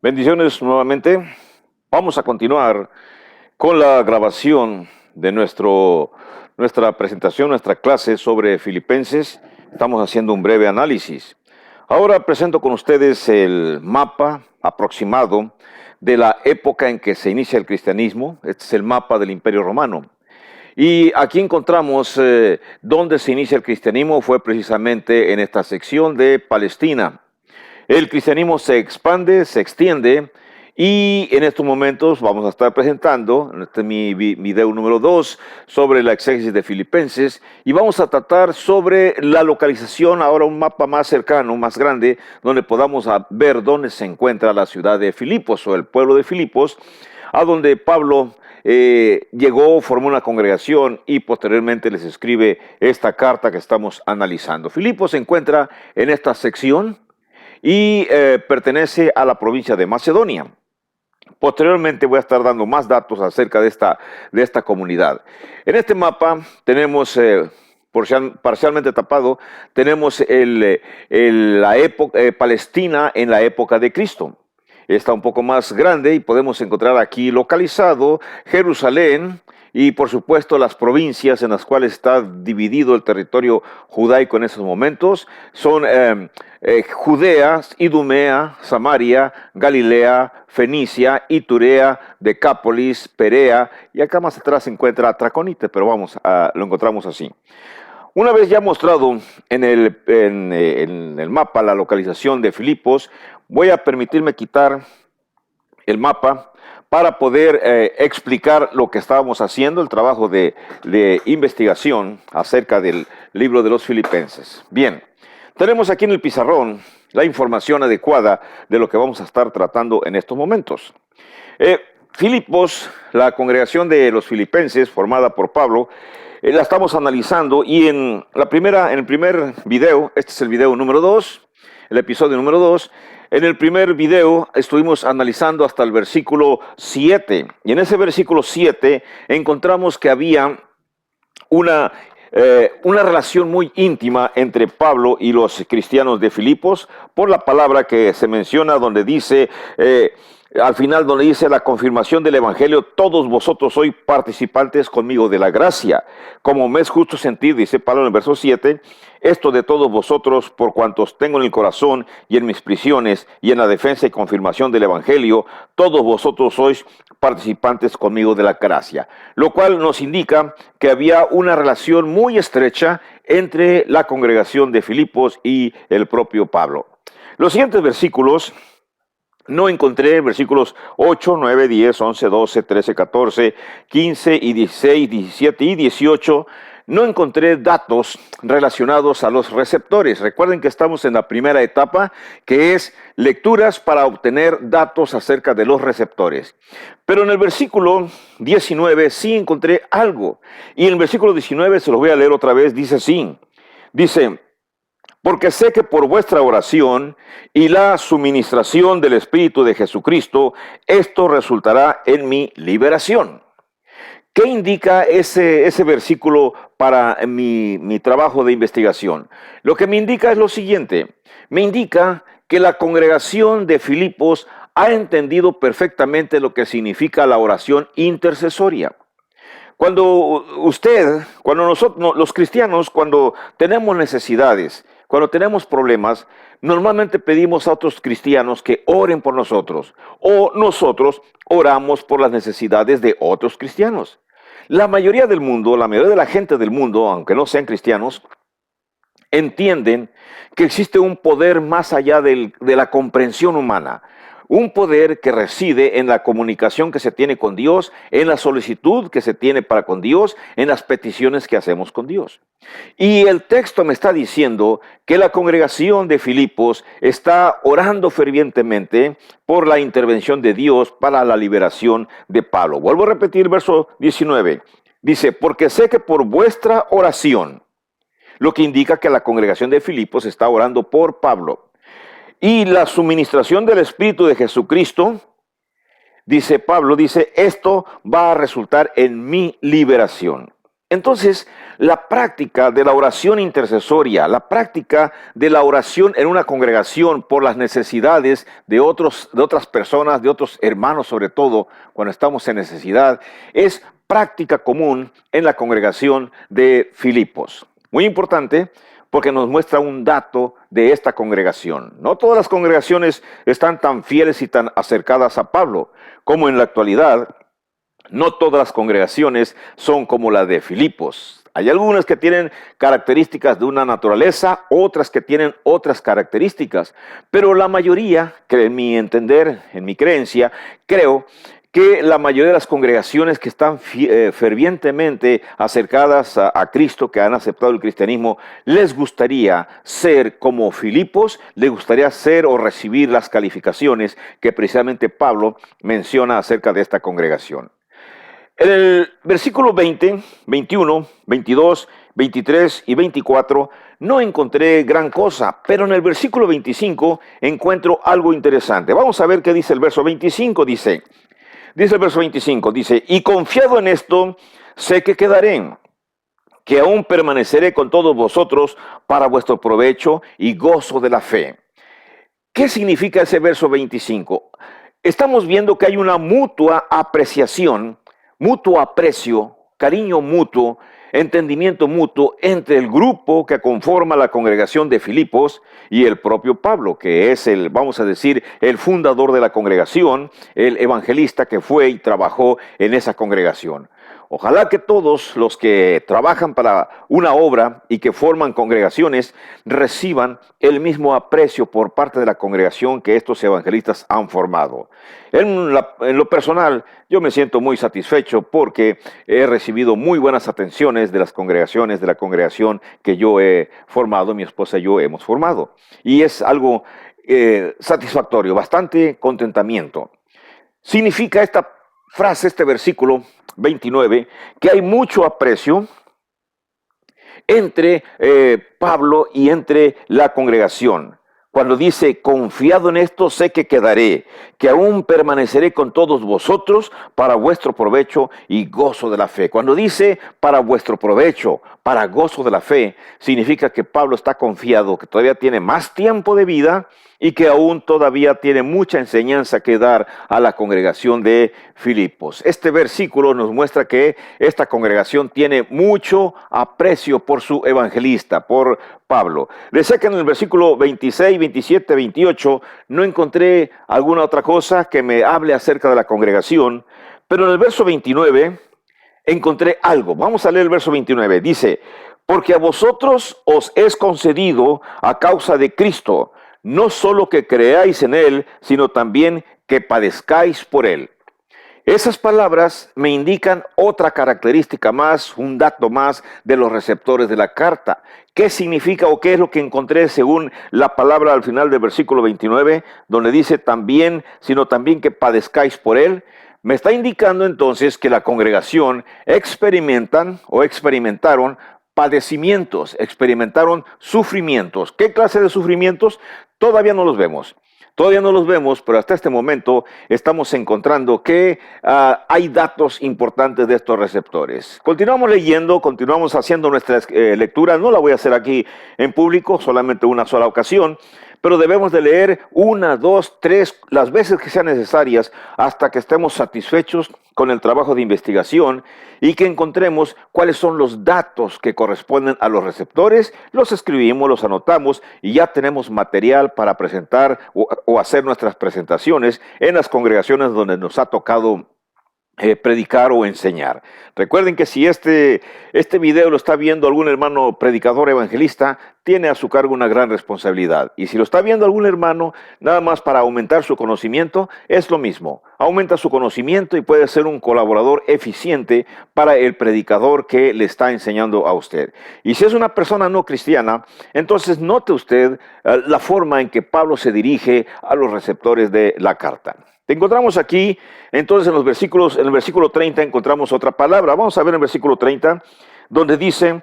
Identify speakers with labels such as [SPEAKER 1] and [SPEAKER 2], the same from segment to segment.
[SPEAKER 1] Bendiciones nuevamente. Vamos a continuar con la grabación de nuestra presentación, nuestra clase sobre Filipenses. Estamos haciendo un breve análisis. Ahora presento con ustedes el mapa aproximado de la época en que se inicia el cristianismo. Este es el mapa del Imperio Romano. Y aquí encontramos dónde se inicia el cristianismo. Fue precisamente en esta sección de Palestina. El cristianismo se expande, se extiende, y en estos momentos vamos a estar presentando, este es mi video número 2, sobre la exégesis de Filipenses, y vamos a tratar sobre la localización, ahora un mapa más cercano, más grande, donde podamos ver dónde se encuentra la ciudad de Filipos, o el pueblo de Filipos, a donde Pablo llegó, formó una congregación y posteriormente les escribe esta carta que estamos analizando. Filipos se encuentra en esta sección y pertenece a la provincia de Macedonia. Posteriormente voy a estar dando más datos acerca de esta comunidad. En este mapa tenemos, parcialmente tapado, tenemos la época, Palestina en la época de Cristo. Está un poco más grande y podemos encontrar aquí localizado Jerusalén y por supuesto las provincias en las cuales está dividido el territorio judaico en esos momentos son Judea, Idumea, Samaria, Galilea, Fenicia, Iturea, Decápolis, Perea, y acá más atrás se encuentra Traconite, pero lo encontramos así. Una vez ya mostrado en el mapa la localización de Filipos, voy a permitirme quitar el mapa para poder explicar lo que estábamos haciendo, el trabajo de investigación acerca del libro de los Filipenses. Bien, tenemos aquí en el pizarrón la información adecuada de lo que vamos a estar tratando en estos momentos. Filipos, la congregación de los Filipenses, formada por Pablo, la estamos analizando y en el primer video, este es el video número 2, el episodio número 2, en el primer video estuvimos analizando hasta el versículo 7, y en ese versículo 7 encontramos que había una relación muy íntima entre Pablo y los cristianos de Filipos, por la palabra que se menciona donde dice, al final donde dice la confirmación del evangelio, todos vosotros sois participantes conmigo de la gracia, como me es justo sentir, dice Pablo en el verso 7, esto de todos vosotros, por cuantos tengo en el corazón y en mis prisiones y en la defensa y confirmación del evangelio, todos vosotros sois participantes conmigo de la gracia, lo cual nos indica que había una relación muy estrecha entre la congregación de Filipos y el propio Pablo. Los siguientes versículos no encontré, versículos 8, 9, 10, 11, 12, 13, 14, 15 y 16, 17 y 18, no encontré datos relacionados a los receptores. Recuerden que estamos en la primera etapa, que es lecturas para obtener datos acerca de los receptores. Pero en el versículo 19 sí encontré algo. Y en el versículo 19, se lo voy a leer otra vez, dice así. Dice, porque sé que por vuestra oración y la suministración del Espíritu de Jesucristo, esto resultará en mi liberación. ¿Qué indica ese versículo para mi trabajo de investigación? Lo que me indica es lo siguiente. Me indica que la congregación de Filipos ha entendido perfectamente lo que significa la oración intercesoria. Cuando nosotros, los cristianos, cuando tenemos necesidades, cuando tenemos problemas, normalmente pedimos a otros cristianos que oren por nosotros, o nosotros oramos por las necesidades de otros cristianos. La mayoría del mundo, la mayoría de la gente del mundo, aunque no sean cristianos, entienden que existe un poder más allá de la comprensión humana. Un poder que reside en la comunicación que se tiene con Dios, en la solicitud que se tiene para con Dios, en las peticiones que hacemos con Dios. Y el texto me está diciendo que la congregación de Filipos está orando fervientemente por la intervención de Dios para la liberación de Pablo. Vuelvo a repetir el verso 19. Dice, porque sé que por vuestra oración, lo que indica que la congregación de Filipos está orando por Pablo, y la suministración del Espíritu de Jesucristo, dice Pablo, dice, esto va a resultar en mi liberación. Entonces, la práctica de la oración intercesoria, la práctica de la oración en una congregación por las necesidades de otras personas, de otros hermanos, sobre todo cuando estamos en necesidad, es práctica común en la congregación de Filipos. Muy importante porque nos muestra un dato de esta congregación. No todas las congregaciones están tan fieles y tan acercadas a Pablo como en la actualidad. No todas las congregaciones son como la de Filipos. Hay algunas que tienen características de una naturaleza, otras que tienen otras características, pero la mayoría, que en mi entender, en mi creencia, creo que la mayoría de las congregaciones que están fervientemente acercadas a Cristo, que han aceptado el cristianismo, les gustaría ser como Filipos, les gustaría ser o recibir las calificaciones que precisamente Pablo menciona acerca de esta congregación. En el versículo 20, 21, 22, 23 y 24 no encontré gran cosa, pero en el versículo 25 encuentro algo interesante. Vamos a ver qué dice el verso 25. Dice el verso 25, y confiado en esto, sé que quedaré, que aún permaneceré con todos vosotros para vuestro provecho y gozo de la fe. ¿Qué significa ese verso 25? Estamos viendo que hay una mutua apreciación, mutuo aprecio, cariño mutuo, entendimiento mutuo entre el grupo que conforma la congregación de Filipos y el propio Pablo, que es vamos a decir, el fundador de la congregación, el evangelista que fue y trabajó en esa congregación. Ojalá que todos los que trabajan para una obra y que forman congregaciones reciban el mismo aprecio por parte de la congregación que estos evangelistas han formado. En lo personal, yo me siento muy satisfecho porque he recibido muy buenas atenciones de las congregaciones, de la congregación que yo he formado, mi esposa y yo hemos formado. Y es algo satisfactorio, bastante contentamiento. Significa esta frase, este versículo 29, que hay mucho aprecio entre Pablo y entre la congregación. Cuando dice, confiado en esto, sé que quedaré, que aún permaneceré con todos vosotros para vuestro provecho y gozo de la fe. Cuando dice para vuestro provecho, para gozo de la fe, significa que Pablo está confiado, que todavía tiene más tiempo de vida y que aún todavía tiene mucha enseñanza que dar a la congregación de Filipos. Este versículo nos muestra que esta congregación tiene mucho aprecio por su evangelista, por Pablo. Decía que en el versículo 26, 27, 28 no encontré alguna otra cosa que me hable acerca de la congregación, pero en el verso 29 encontré algo. Vamos a leer el verso 29. Dice, porque a vosotros os es concedido a causa de Cristo, no solo que creáis en Él, sino también que padezcáis por Él. Esas palabras me indican otra característica más, un dato más de los receptores de la carta. ¿Qué significa o qué es lo que encontré según la palabra al final del versículo 29, donde dice también, sino también que padezcáis por Él? Me está indicando entonces que la congregación experimentaron padecimientos, experimentaron sufrimientos. ¿Qué clase de sufrimientos? Todavía no los vemos. Todavía no los vemos, pero hasta este momento estamos encontrando que hay datos importantes de estos receptores. Continuamos leyendo, continuamos haciendo nuestras lecturas. No la voy a hacer aquí en público, solamente una sola ocasión, pero debemos de leer una, dos, tres, las veces que sean necesarias hasta que estemos satisfechos con el trabajo de investigación y que encontremos cuáles son los datos que corresponden a los receptores. Los escribimos, los anotamos y ya tenemos material para presentar o hacer nuestras presentaciones en las congregaciones donde nos ha tocado predicar o enseñar. Recuerden que si este video lo está viendo algún hermano predicador evangelista, tiene a su cargo una gran responsabilidad. Y si lo está viendo algún hermano, nada más para aumentar su conocimiento, es lo mismo. Aumenta su conocimiento y puede ser un colaborador eficiente para el predicador que le está enseñando a usted. Y si es una persona no cristiana, entonces note usted la forma en que Pablo se dirige a los receptores de la carta. Te encontramos aquí, entonces en el versículo 30 encontramos otra palabra. Vamos a ver el versículo 30, donde dice,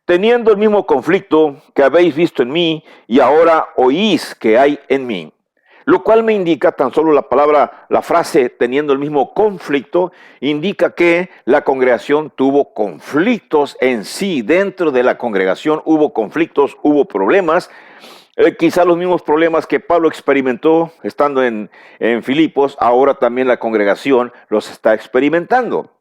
[SPEAKER 1] teniendo el mismo conflicto que habéis visto en mí y ahora oís que hay en mí. Lo cual me indica, tan solo la palabra, la frase teniendo el mismo conflicto, indica que la congregación tuvo conflictos en sí. Dentro de la congregación hubo conflictos, hubo problemas. Quizá los mismos problemas que Pablo experimentó estando en Filipos, ahora también la congregación los está experimentando.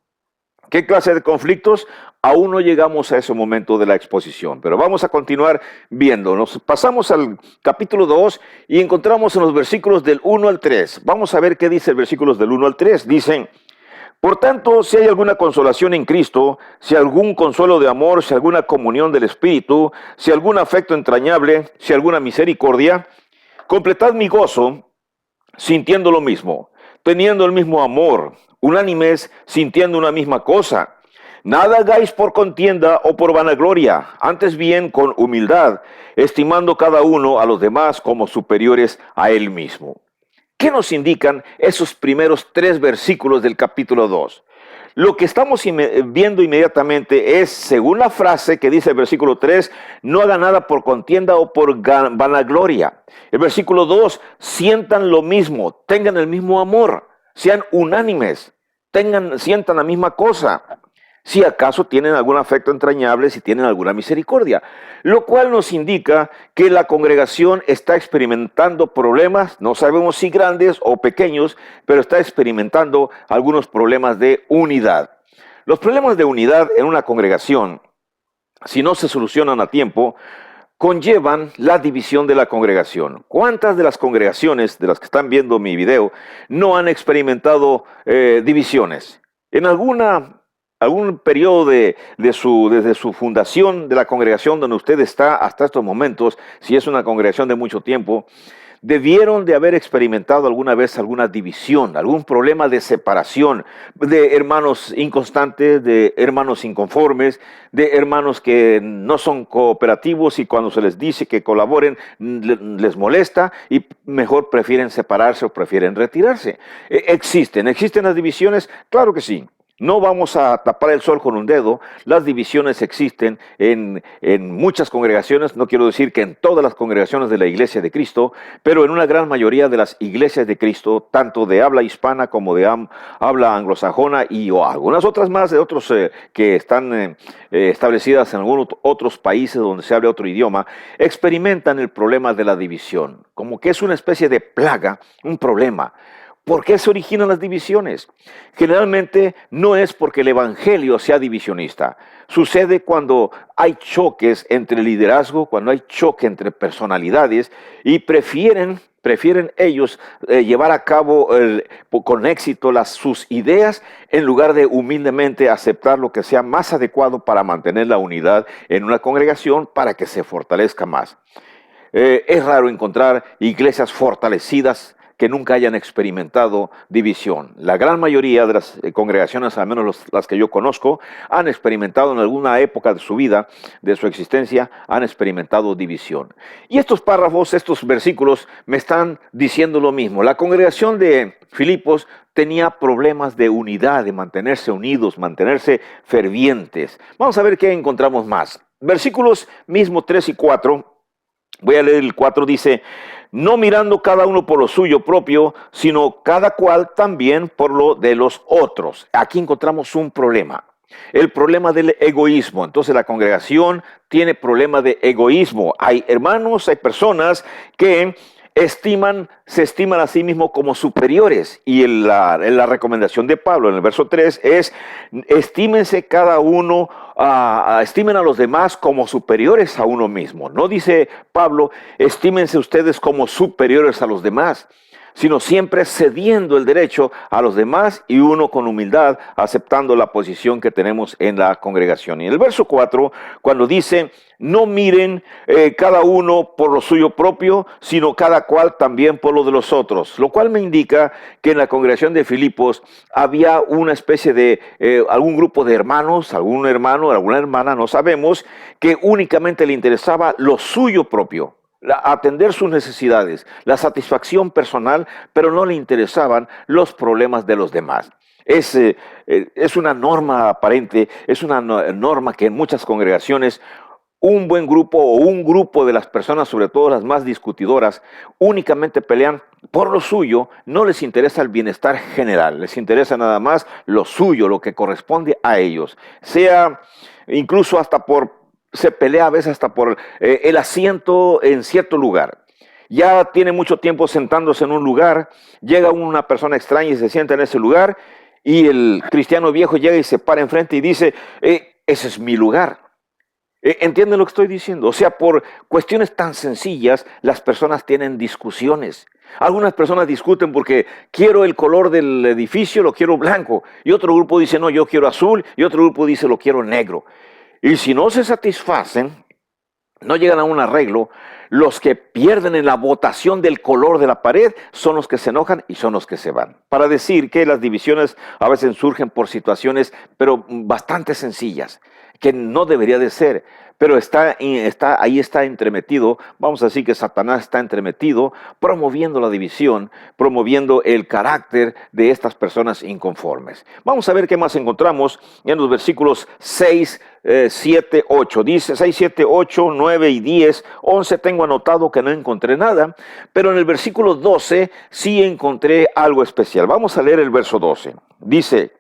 [SPEAKER 1] ¿Qué clase de conflictos? Aún no llegamos a ese momento de la exposición, pero vamos a continuar viendo. Nos pasamos al capítulo 2 y encontramos en los versículos del 1 al 3. Vamos a ver qué dice el versículos del 1 al 3. Dicen: por tanto, si hay alguna consolación en Cristo, si algún consuelo de amor, si alguna comunión del Espíritu, si algún afecto entrañable, si alguna misericordia, completad mi gozo sintiendo lo mismo, teniendo el mismo amor, unánimes, sintiendo una misma cosa. Nada hagáis por contienda o por vanagloria, antes bien con humildad, estimando cada uno a los demás como superiores a él mismo. ¿Qué nos indican esos primeros 3 versículos del capítulo 2? Lo que estamos viendo inmediatamente es, según la frase que dice el versículo 3, no haga nada por contienda o por vanagloria. El versículo 2, sientan lo mismo, tengan el mismo amor, sean unánimes, sientan la misma cosa. Si acaso tienen algún afecto entrañable, si tienen alguna misericordia, lo cual nos indica que la congregación está experimentando problemas, no sabemos si grandes o pequeños, pero está experimentando algunos problemas de unidad. Los problemas de unidad en una congregación, si no se solucionan a tiempo, conllevan la división de la congregación. ¿Cuántas de las congregaciones de las que están viendo mi video no han experimentado divisiones? En algún periodo desde su fundación de la congregación donde usted está hasta estos momentos, si es una congregación de mucho tiempo, debieron de haber experimentado alguna vez alguna división, algún problema de separación, de hermanos inconstantes, de hermanos inconformes, de hermanos que no son cooperativos y cuando se les dice que colaboren les molesta y mejor prefieren separarse o prefieren retirarse. ¿Existen las divisiones? Claro que sí. No vamos a tapar el sol con un dedo. Las divisiones existen en muchas congregaciones, no quiero decir que en todas las congregaciones de la Iglesia de Cristo, pero en una gran mayoría de las iglesias de Cristo, tanto de habla hispana como de habla anglosajona y o algunas otras más de otros que están establecidas en algunos otros países donde se habla otro idioma, experimentan el problema de la división, como que es una especie de plaga, un problema. ¿Por qué se originan las divisiones? Generalmente no es porque el evangelio sea divisionista. Sucede cuando hay choques entre liderazgo, cuando hay choque entre personalidades y prefieren ellos llevar a cabo con éxito sus ideas en lugar de humildemente aceptar lo que sea más adecuado para mantener la unidad en una congregación para que se fortalezca más. Es raro encontrar iglesias fortalecidas que nunca hayan experimentado división. La gran mayoría de las congregaciones, al menos las que yo conozco, han experimentado en alguna época de su vida, de su existencia, han experimentado división. Y estos párrafos, estos versículos me están diciendo lo mismo. La congregación de Filipos tenía problemas de unidad, de mantenerse unidos, mantenerse fervientes. Vamos a ver qué encontramos más. Versículos mismo 3 y 4. Voy a leer el 4, dice: no mirando cada uno por lo suyo propio, sino cada cual también por lo de los otros. Aquí encontramos un problema, el problema del egoísmo. Entonces la congregación tiene problema de egoísmo. Hay hermanos, hay personas que se estiman a sí mismos como superiores. Y la recomendación de Pablo en el verso 3 es: estímense cada uno, estimen a los demás como superiores a uno mismo. No dice Pablo, estímense ustedes como superiores a los demás, sino siempre cediendo el derecho a los demás y uno con humildad aceptando la posición que tenemos en la congregación. Y en el verso 4, cuando dice: no miren cada uno por lo suyo propio, sino cada cual también por lo de los otros. Lo cual me indica que en la congregación de Filipos había una especie de algún grupo de hermanos, algún hermano, alguna hermana, no sabemos, que únicamente le interesaba lo suyo propio, atender sus necesidades, la satisfacción personal, pero no le interesaban los problemas de los demás. Es una norma aparente, es una norma que en muchas congregaciones un buen grupo o un grupo de las personas, sobre todo las más discutidoras, únicamente pelean por lo suyo, no les interesa el bienestar general, les interesa nada más lo suyo, lo que corresponde a ellos. Sea incluso se pelea a veces hasta por el asiento en cierto lugar. Ya tiene mucho tiempo sentándose en un lugar, llega una persona extraña y se sienta en ese lugar, y el cristiano viejo llega y se para enfrente y dice, ese es mi lugar. ¿Entienden lo que estoy diciendo? O sea, por cuestiones tan sencillas, las personas tienen discusiones. Algunas personas discuten porque quiero el color del edificio, lo quiero blanco. Y otro grupo dice, no, yo quiero azul. Y otro grupo dice, lo quiero negro. Y si no se satisfacen, no llegan a un arreglo, los que pierden en la votación del color de la pared son los que se enojan y son los que se van. Para decir que las divisiones a veces surgen por situaciones, pero bastante sencillas, que no debería de ser, pero ahí está entremetido, vamos a decir que Satanás está entremetido, promoviendo la división, promoviendo el carácter de estas personas inconformes. Vamos a ver qué más encontramos en los versículos 6, 7, 8. Dice 6, 7, 8, 9 y 10, 11 tengo anotado que no encontré nada, pero en el versículo 12 sí encontré algo especial. Vamos a leer el verso 12. Dice,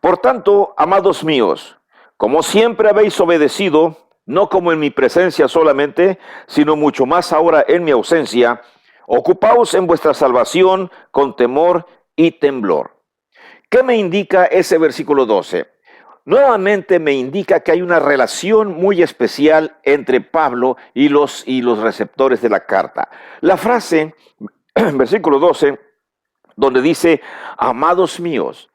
[SPEAKER 1] por tanto, amados míos, como siempre habéis obedecido, no como en mi presencia solamente, sino mucho más ahora en mi ausencia, ocupaos en vuestra salvación con temor y temblor. ¿Qué me indica ese versículo 12? Nuevamente me indica que hay una relación muy especial entre Pablo y los receptores de la carta. La frase, versículo 12, donde dice, amados míos,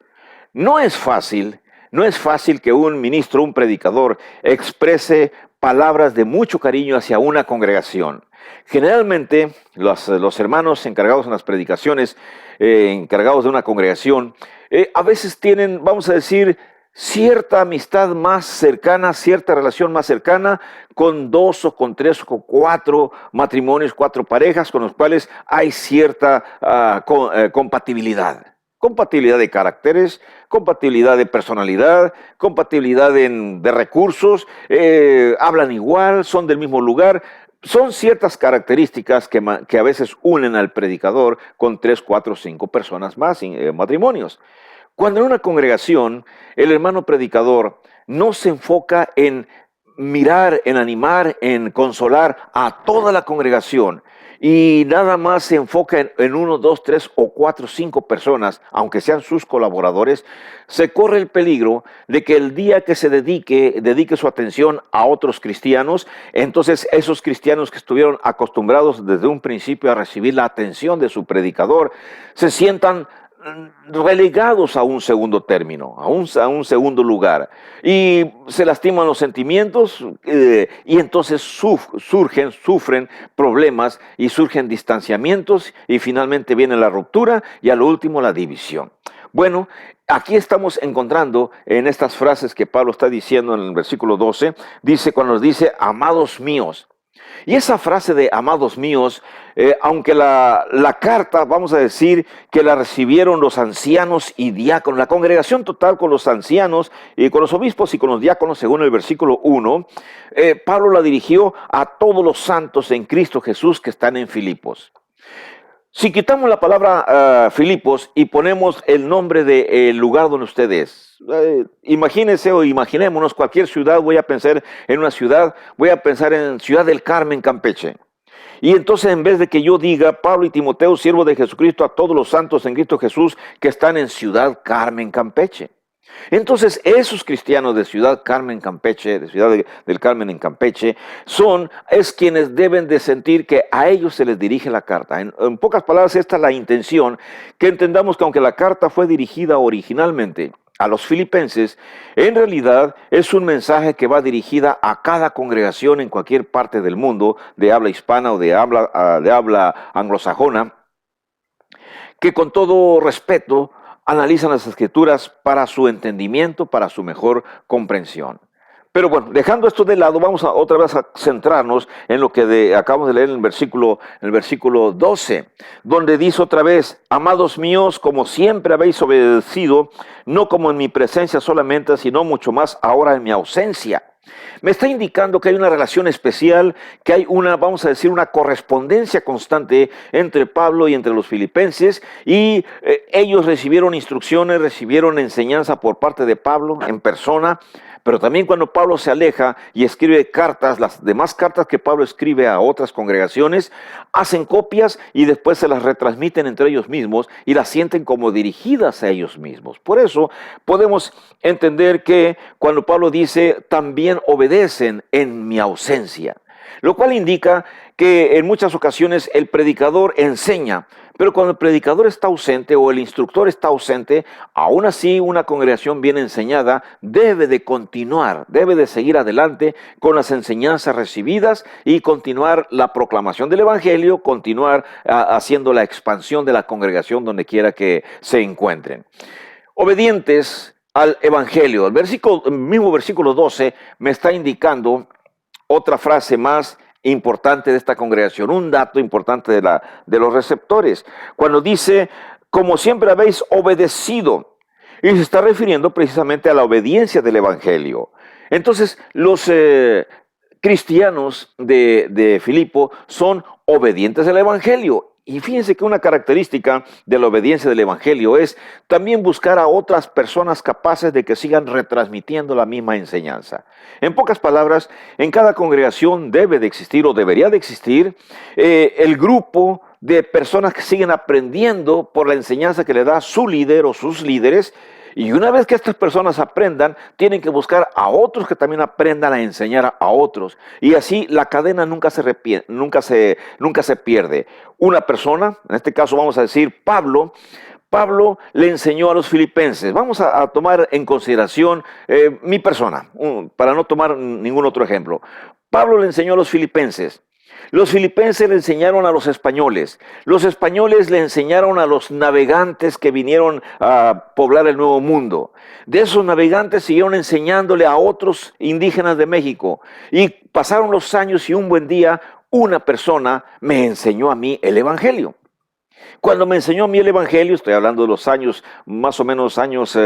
[SPEAKER 1] no es fácil, no es fácil que un ministro, un predicador, exprese palabras de mucho cariño hacia una congregación. Generalmente, los hermanos encargados en las predicaciones, encargados de una congregación, a veces tienen, vamos a decir, cierta amistad más cercana, cierta relación más cercana con 2 o con 3 o con 4 matrimonios, 4 parejas con los cuales hay cierta compatibilidad. Compatibilidad de caracteres, compatibilidad de personalidad, compatibilidad de recursos, hablan igual, son del mismo lugar. Son ciertas características que a veces unen al predicador con 3, 4, 5 personas más, matrimonios. Cuando en una congregación el hermano predicador no se enfoca en mirar, en animar, en consolar a toda la congregación y nada más se enfoca en 1, 2, 3 o 4, 5 personas, aunque sean sus colaboradores, se corre el peligro de que el día que se dedique su atención a otros cristianos, entonces esos cristianos que estuvieron acostumbrados desde un principio a recibir la atención de su predicador, se sientan relegados a un segundo término, a un segundo lugar, y se lastiman los sentimientos y entonces sufren problemas y surgen distanciamientos y finalmente viene la ruptura y a lo último la división. Bueno, aquí estamos encontrando en estas frases que Pablo está diciendo en el versículo 12, dice cuando nos dice, amados míos. Y esa frase de amados míos, aunque la carta, vamos a decir, que la recibieron los ancianos y diáconos, la congregación total con los ancianos y con los obispos y con los diáconos, según el versículo 1, Pablo la dirigió a todos los santos en Cristo Jesús que están en Filipos. Si quitamos la palabra Filipos y ponemos el nombre del lugar donde usted es, imagínese o imaginémonos cualquier ciudad, voy a pensar en una ciudad, voy a pensar en Ciudad del Carmen, Campeche. Y entonces en vez de que yo diga Pablo y Timoteo, siervo de Jesucristo, a todos los santos en Cristo Jesús que están en Ciudad Carmen, Campeche. Entonces, esos cristianos de Ciudad Carmen, Campeche, de Ciudad del Carmen en Campeche, es quienes deben de sentir que a ellos se les dirige la carta. En pocas palabras, esta es la intención, que entendamos que aunque la carta fue dirigida originalmente a los filipenses, en realidad es un mensaje que va dirigida a cada congregación en cualquier parte del mundo, de habla hispana o de habla anglosajona, que con todo respeto analizan las escrituras para su entendimiento, para su mejor comprensión. Pero bueno, dejando esto de lado, vamos a otra vez a centrarnos en lo que acabamos de leer en el versículo 12, donde dice otra vez: amados míos, como siempre habéis obedecido, no como en mi presencia solamente, sino mucho más ahora en mi ausencia. Me está indicando que hay una relación especial, que hay una, vamos a decir, una correspondencia constante entre Pablo y entre los filipenses, y ellos recibieron instrucciones, recibieron enseñanza por parte de Pablo en persona. Pero también cuando Pablo se aleja y escribe cartas, las demás cartas que Pablo escribe a otras congregaciones, hacen copias y después se las retransmiten entre ellos mismos y las sienten como dirigidas a ellos mismos. Por eso podemos entender que cuando Pablo dice, también obedecen en mi ausencia, lo cual indica que en muchas ocasiones el predicador enseña, pero cuando el predicador está ausente o el instructor está ausente, aún así una congregación bien enseñada debe de continuar, debe de seguir adelante con las enseñanzas recibidas y continuar la proclamación del Evangelio, continuar haciendo la expansión de la congregación donde quiera que se encuentren. Obedientes al Evangelio. El mismo versículo 12 me está indicando otra frase más importante de esta congregación, un dato importante de los receptores. Cuando dice, como siempre habéis obedecido, y se está refiriendo precisamente a la obediencia del Evangelio. Entonces, los cristianos de Filipo son obedientes al Evangelio. Y fíjense que una característica de la obediencia del Evangelio es también buscar a otras personas capaces de que sigan retransmitiendo la misma enseñanza. En pocas palabras, en cada congregación debe de existir o debería de existir el grupo de personas que siguen aprendiendo por la enseñanza que le da su líder o sus líderes. Y una vez que estas personas aprendan, tienen que buscar a otros que también aprendan a enseñar a otros. Y así la cadena nunca se pierde. Una persona, en este caso vamos a decir Pablo le enseñó a los filipenses. Vamos a tomar en consideración mi persona, para no tomar ningún otro ejemplo. Pablo le enseñó a los filipenses. Los filipenses le enseñaron a los españoles le enseñaron a los navegantes que vinieron a poblar el Nuevo Mundo. De esos navegantes siguieron enseñándole a otros indígenas de México. Y pasaron los años y un buen día una persona me enseñó a mí el Evangelio. Cuando me enseñó a mí el Evangelio, estoy hablando de los años, más o menos años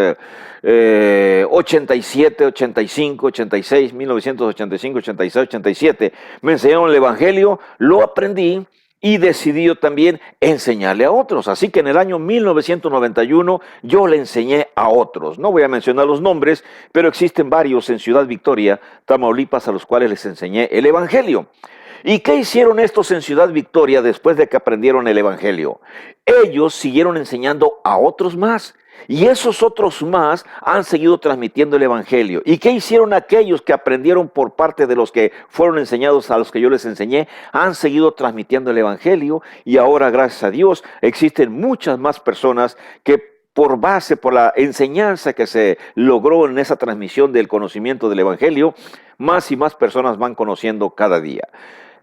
[SPEAKER 1] 87, 85, 86, 1985, 86, 87, me enseñaron el Evangelio, lo aprendí y decidí yo también enseñarle a otros. Así que en el año 1991 yo le enseñé a otros. No voy a mencionar los nombres, pero existen varios en Ciudad Victoria, Tamaulipas, a los cuales les enseñé el Evangelio. ¿Y qué hicieron estos en Ciudad Victoria después de que aprendieron el Evangelio? Ellos siguieron enseñando a otros más. Y esos otros más han seguido transmitiendo el Evangelio. ¿Y qué hicieron aquellos que aprendieron por parte de los que fueron enseñados a los que yo les enseñé? Han seguido transmitiendo el Evangelio y ahora, gracias a Dios, existen muchas más personas que por la enseñanza que se logró en esa transmisión del conocimiento del Evangelio, más y más personas van conociendo cada día.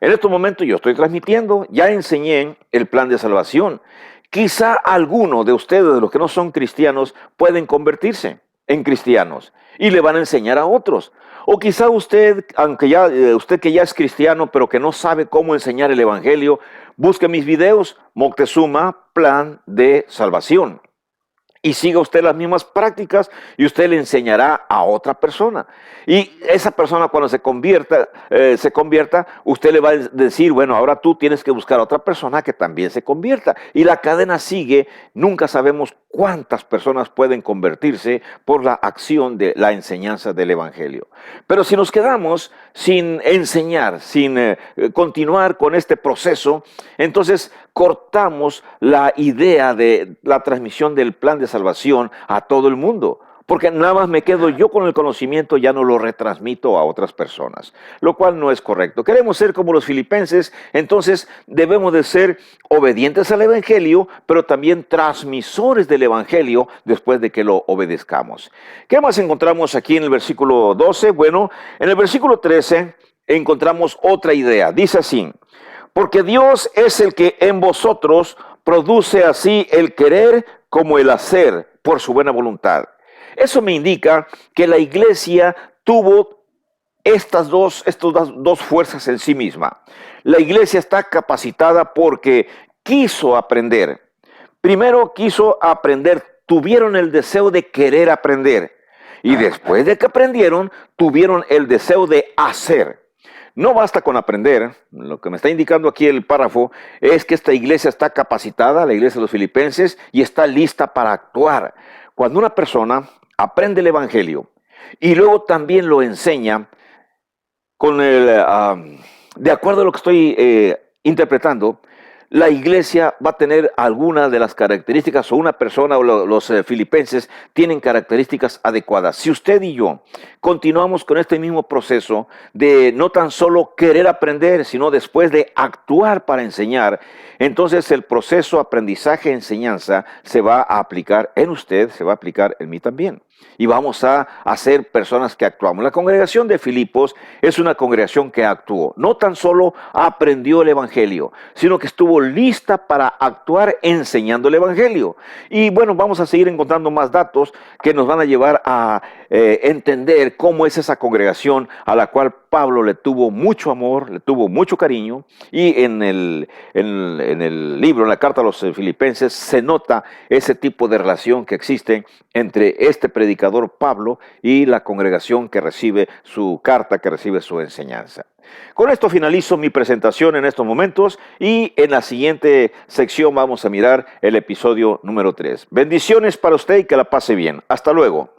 [SPEAKER 1] En estos momentos yo estoy transmitiendo, ya enseñé el plan de salvación. Quizá alguno de ustedes, de los que no son cristianos, pueden convertirse en cristianos y le van a enseñar a otros. O quizá usted, usted que ya es cristiano, pero que no sabe cómo enseñar el Evangelio, busque mis videos, Moctezuma, plan de salvación. Y siga usted las mismas prácticas y usted le enseñará a otra persona. Y esa persona cuando se convierta, usted le va a decir, bueno, ahora tú tienes que buscar a otra persona que también se convierta. Y la cadena sigue, nunca sabemos cuántas personas pueden convertirse por la acción de la enseñanza del Evangelio. Pero si nos quedamos sin enseñar, sin continuar con este proceso, entonces cortamos la idea de la transmisión del plan de salvación a todo el mundo. Porque nada más me quedo yo con el conocimiento, ya no lo retransmito a otras personas, lo cual no es correcto. Queremos ser como los filipenses, entonces debemos de ser obedientes al Evangelio, pero también transmisores del Evangelio después de que lo obedezcamos. ¿Qué más encontramos aquí en el versículo 12? Bueno, en el versículo 13 encontramos otra idea. Dice así: porque Dios es el que en vosotros produce así el querer como el hacer por su buena voluntad. Eso me indica que la iglesia tuvo estas dos fuerzas en sí misma. La iglesia está capacitada porque quiso aprender. Primero quiso aprender, tuvieron el deseo de querer aprender. Y después de que aprendieron, tuvieron el deseo de hacer. No basta con aprender, lo que me está indicando aquí el párrafo es que esta iglesia está capacitada, la iglesia de los filipenses, y está lista para actuar. Cuando una persona aprende el evangelio y luego también lo enseña, de acuerdo a lo que estoy interpretando, la iglesia va a tener algunas de las características, o una persona o los filipenses tienen características adecuadas. Si usted y yo continuamos con este mismo proceso de no tan solo querer aprender, sino después de actuar para enseñar, entonces el proceso aprendizaje-enseñanza se va a aplicar en usted, se va a aplicar en mí también. Y vamos a ser personas que actuamos. La congregación de Filipos es una congregación que actuó. No tan solo aprendió el evangelio, sino que estuvo lista para actuar enseñando el evangelio. Y bueno, vamos a seguir encontrando más datos que nos van a llevar a entender cómo es esa congregación a la cual Pablo le tuvo mucho amor, le tuvo mucho cariño. Y en el libro, en la carta a los filipenses, se nota ese tipo de relación que existe entre este predicador Pablo y la congregación que recibe su carta, que recibe su enseñanza. Con esto finalizo mi presentación en estos momentos y en la siguiente sección vamos a mirar el episodio número 3. Bendiciones para usted y que la pase bien. Hasta luego.